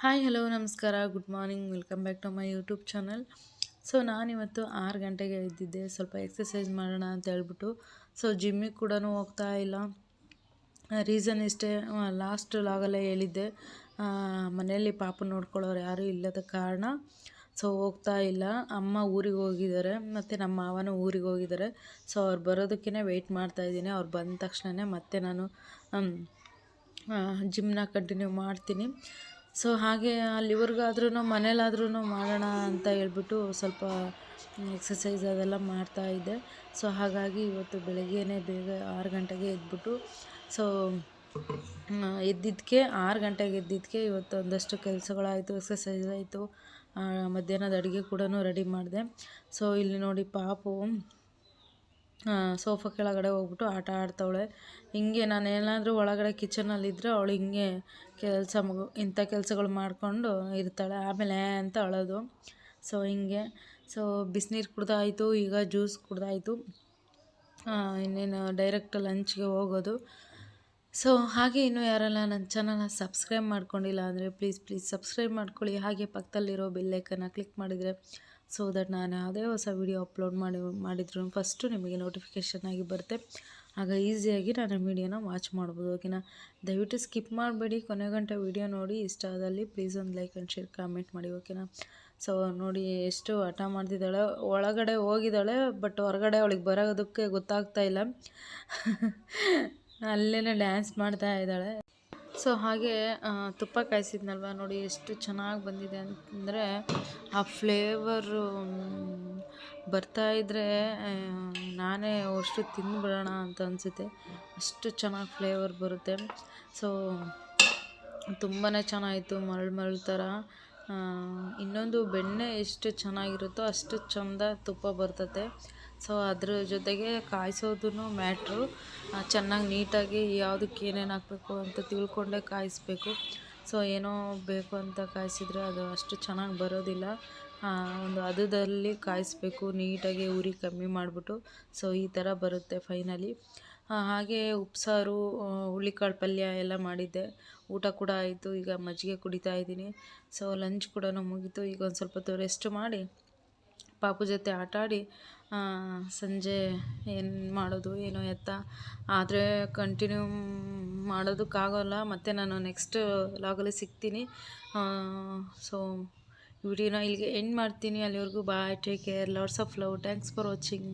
Hi hello ನಮಸ್ಕಾರ good morning welcome back to my YouTube channel. So ನಾನಿವತ್ತು 6 ಗಂಟೆಗೆ ಎದ್ದಿದ್ದೆ. ಸ್ವಲ್ಪ ಎಕ್ಸಸೈಸ್ ಮಾಡೋಣ ಅಂತ ಹೇಳ್ಬಿಟ್ಟು ಜಿಮ್ಮಿಗೆ ಕೂಡ ಹೋಗ್ತಾ ಇಲ್ಲ. ರೀಸನ್ ಇಷ್ಟೇ, ಲಾಸ್ಟ್ ಲಾಗಲ್ಲೇ ಹೇಳಿದ್ದೆ, ಮನೆಯಲ್ಲಿ ಪಾಪು ನೋಡ್ಕೊಳ್ಳೋರು ಯಾರೂ ಇಲ್ಲದ ಕಾರಣ ಹೋಗ್ತಾ ಇಲ್ಲ. ಅಮ್ಮ ಊರಿಗೆ ಹೋಗಿದ್ದಾರೆ ಮತ್ತು ನಮ್ಮ ಮಾವನೂ ಊರಿಗೆ ಹೋಗಿದ್ದಾರೆ. ಅವ್ರು ಬರೋದಕ್ಕೇ ವೆಯ್ಟ್ ಮಾಡ್ತಾಯಿದ್ದೀನಿ. ಅವ್ರು ಬಂದ ತಕ್ಷಣ ಮತ್ತೆ ನಾನು ಜಿಮ್ನ ಕಂಟಿನ್ಯೂ ಮಾಡ್ತೀನಿ. ಹಾಗೆ ಅಲ್ಲಿವರೆಗಾದ್ರೂ ಮನೇಲಾದ್ರೂ ಮಾಡೋಣ ಅಂತ ಹೇಳ್ಬಿಟ್ಟು ಸ್ವಲ್ಪ ಎಕ್ಸಸೈಸ್ ಅದೆಲ್ಲ ಮಾಡ್ತಾಯಿದ್ದೆ. ಹಾಗಾಗಿ ಇವತ್ತು ಬೆಳಗ್ಗೆನೇ ಬೇಗ 6 ಗಂಟೆಗೆ ಎದ್ಬಿಟ್ಟು ಎದ್ದಿದ್ದಕ್ಕೆ 6 ಗಂಟೆಗೆ ಎದ್ದಿದ್ದಕ್ಕೆ ಇವತ್ತು ಒಂದಷ್ಟು ಕೆಲಸಗಳಾಯಿತು, ಎಕ್ಸಸೈಸ್ ಆಯಿತು. ಮಧ್ಯಾಹ್ನದ ಅಡುಗೆ ಕೂಡ ರೆಡಿ ಮಾಡಿದೆ. ಇಲ್ಲಿ ನೋಡಿ ಪಾಪು ಸೋಫಾ ಕೆಳಗಡೆ ಹೋಗ್ಬಿಟ್ಟು ಆಟ ಆಡ್ತಾವಳೆ. ಹಿಂಗೆ ನಾನು ಏನಾದರೂ ಒಳಗಡೆ ಕಿಚನಲ್ಲಿದ್ದರೆ ಅವಳು ಹಿಂಗೆ ಇಂಥ ಕೆಲಸಗಳು ಮಾಡಿಕೊಂಡು ಇರ್ತಾಳೆ. ಆಮೇಲೆ ಅಂತ ಅಳೋದು. ಹಿಂಗೆ ಬಿಸಿನೀರು ಕುಡ್ದಾಯಿತು, ಈಗ ಜ್ಯೂಸ್ ಕುಡ್ದಾಯಿತು. ಇನ್ನೇನು ಡೈರೆಕ್ಟ್ ಲಂಚ್ಗೆ ಹೋಗೋದು. ಹಾಗೆ ಇನ್ನೂ ಯಾರೆಲ್ಲ ನನ್ನ ಚಾನಲ್ನ ಸಬ್ಸ್ಕ್ರೈಬ್ ಮಾಡ್ಕೊಂಡಿಲ್ಲ ಅಂದರೆ ಪ್ಲೀಸ್ ಸಬ್ಸ್ಕ್ರೈಬ್ ಮಾಡ್ಕೊಳ್ಳಿ. ಹಾಗೆ ಪಕ್ಕದಲ್ಲಿರೋ ಬೆಲ್ಲೈಕನ್ನ ಕ್ಲಿಕ್ ಮಾಡಿದರೆ ದಟ್ ನಾನು ಯಾವುದೇ ಹೊಸ ವೀಡಿಯೋ ಅಪ್ಲೋಡ್ ಮಾಡಿದ್ರು ಫಸ್ಟು ನಿಮಗೆ ನೋಟಿಫಿಕೇಷನ್ ಆಗಿ ಬರುತ್ತೆ. ಆಗ ಈಸಿಯಾಗಿ ನಾನು ವೀಡಿಯೋನ ವಾಚ್ ಮಾಡ್ಬೋದು. ಓಕೆನಾ? ದಯವಿಟ್ಟು ಸ್ಕಿಪ್ ಮಾಡಬೇಡಿ, ಕೊನೆ ಗಂಟೆ ವೀಡಿಯೋ ನೋಡಿ. ಇಷ್ಟ ಆದಲ್ಲಿ ಪ್ಲೀಸ್ ಒಂದು ಲೈಕ್ ಆ್ಯಂಡ್ ಶೇರ್ ಕಾಮೆಂಟ್ ಮಾಡಿ. ಓಕೆನಾ? ನೋಡಿ ಎಷ್ಟು ಹಠ ಮಾಡ್ತಿದ್ದಾಳೆ. ಒಳಗಡೆ ಹೋಗಿದ್ದಾಳೆ, ಬಟ್ ಹೊರಗಡೆ ಅವಳಿಗೆ ಬರೋದಕ್ಕೆ ಗೊತ್ತಾಗ್ತಾ ಇಲ್ಲ. ಅಲ್ಲೇ ಡ್ಯಾನ್ಸ್ ಮಾಡ್ತಾ ಇದ್ದಾಳೆ. ಹಾಗೆ ತುಪ್ಪ ಕಾಯಿಸಿದ್ನಲ್ವ, ನೋಡಿ ಎಷ್ಟು ಚೆನ್ನಾಗಿ ಬಂದಿದೆ ಅಂತಂದರೆ ಆ ಫ್ಲೇವರು ಬರ್ತಾಯಿದ್ರೆ ನಾನೇ ಅಷ್ಟು ತಿಂದುಬಿಡೋಣ ಅಂತ ಅನಿಸುತ್ತೆ. ಅಷ್ಟು ಚೆನ್ನಾಗಿ ಫ್ಲೇವರ್ ಬರುತ್ತೆ. ತುಂಬಾ ಚೆನ್ನಾಗಿತ್ತು, ಮರಳು ಥರ. ಇನ್ನೊಂದು ಬೆಣ್ಣೆ ಎಷ್ಟು ಚೆನ್ನಾಗಿರುತ್ತೋ ಅಷ್ಟು ಚೆಂದ ತುಪ್ಪ ಬರ್ತತೆ. ಅದ್ರ ಜೊತೆಗೆ ಕಾಯಿಸೋದು ಮ್ಯಾಟ್ರು. ಚೆನ್ನಾಗಿ ನೀಟಾಗಿ ಯಾವುದಕ್ಕೆ ಏನೇನು ಹಾಕಬೇಕು ಅಂತ ತಿಳ್ಕೊಂಡೇ ಕಾಯಿಸ್ಬೇಕು. ಏನೋ ಬೇಕು ಅಂತ ಕಾಯಿಸಿದ್ರೆ ಅದು ಅಷ್ಟು ಚೆನ್ನಾಗಿ ಬರೋದಿಲ್ಲ. ಒಂದು ಹದದಲ್ಲಿ ಕಾಯಿಸ್ಬೇಕು, ನೀಟಾಗಿ ಉರಿ ಕಮ್ಮಿ ಮಾಡಿಬಿಟ್ಟು. ಈ ಥರ ಬರುತ್ತೆ ಫೈನಲಿ. ಹಾಗೆ ಉಪ್ಸಾರು, ಹುಳ್ಳಿಕಾಳು ಪಲ್ಯ ಎಲ್ಲ ಮಾಡಿದ್ದೆ. ಊಟ ಕೂಡ ಆಯಿತು. ಈಗ ಮಜ್ಜಿಗೆ ಕುಡಿತಾ ಇದ್ದೀನಿ. ಲಂಚ್ ಕೂಡ ಮುಗೀತು. ಈಗ ಒಂದು ಸ್ವಲ್ಪ ಹೊತ್ತು ರೆಸ್ಟ್ ಮಾಡಿ ಪಾಪು ಜೊತೆ ಆಟಾಡಿ ಸಂಜೆ ಏನು ಮಾಡೋದು ಏನೋ ಎತ್ತ. ಆದರೆ ಕಂಟಿನ್ಯೂ ಮಾಡೋದಕ್ಕಾಗೋಲ್ಲ. ಮತ್ತು ನಾನು ನೆಕ್ಸ್ಟ್ ಲಾಗಲ್ಲಿ ಸಿಗ್ತೀನಿ. ವಿಡಿಯೋನ ಇಲ್ಲಿಗೆ ಎಂಡ್ ಮಾಡ್ತೀನಿ. ಅಲ್ಲಿವರೆಗೂ bye, take care, lots of love, thanks for watching.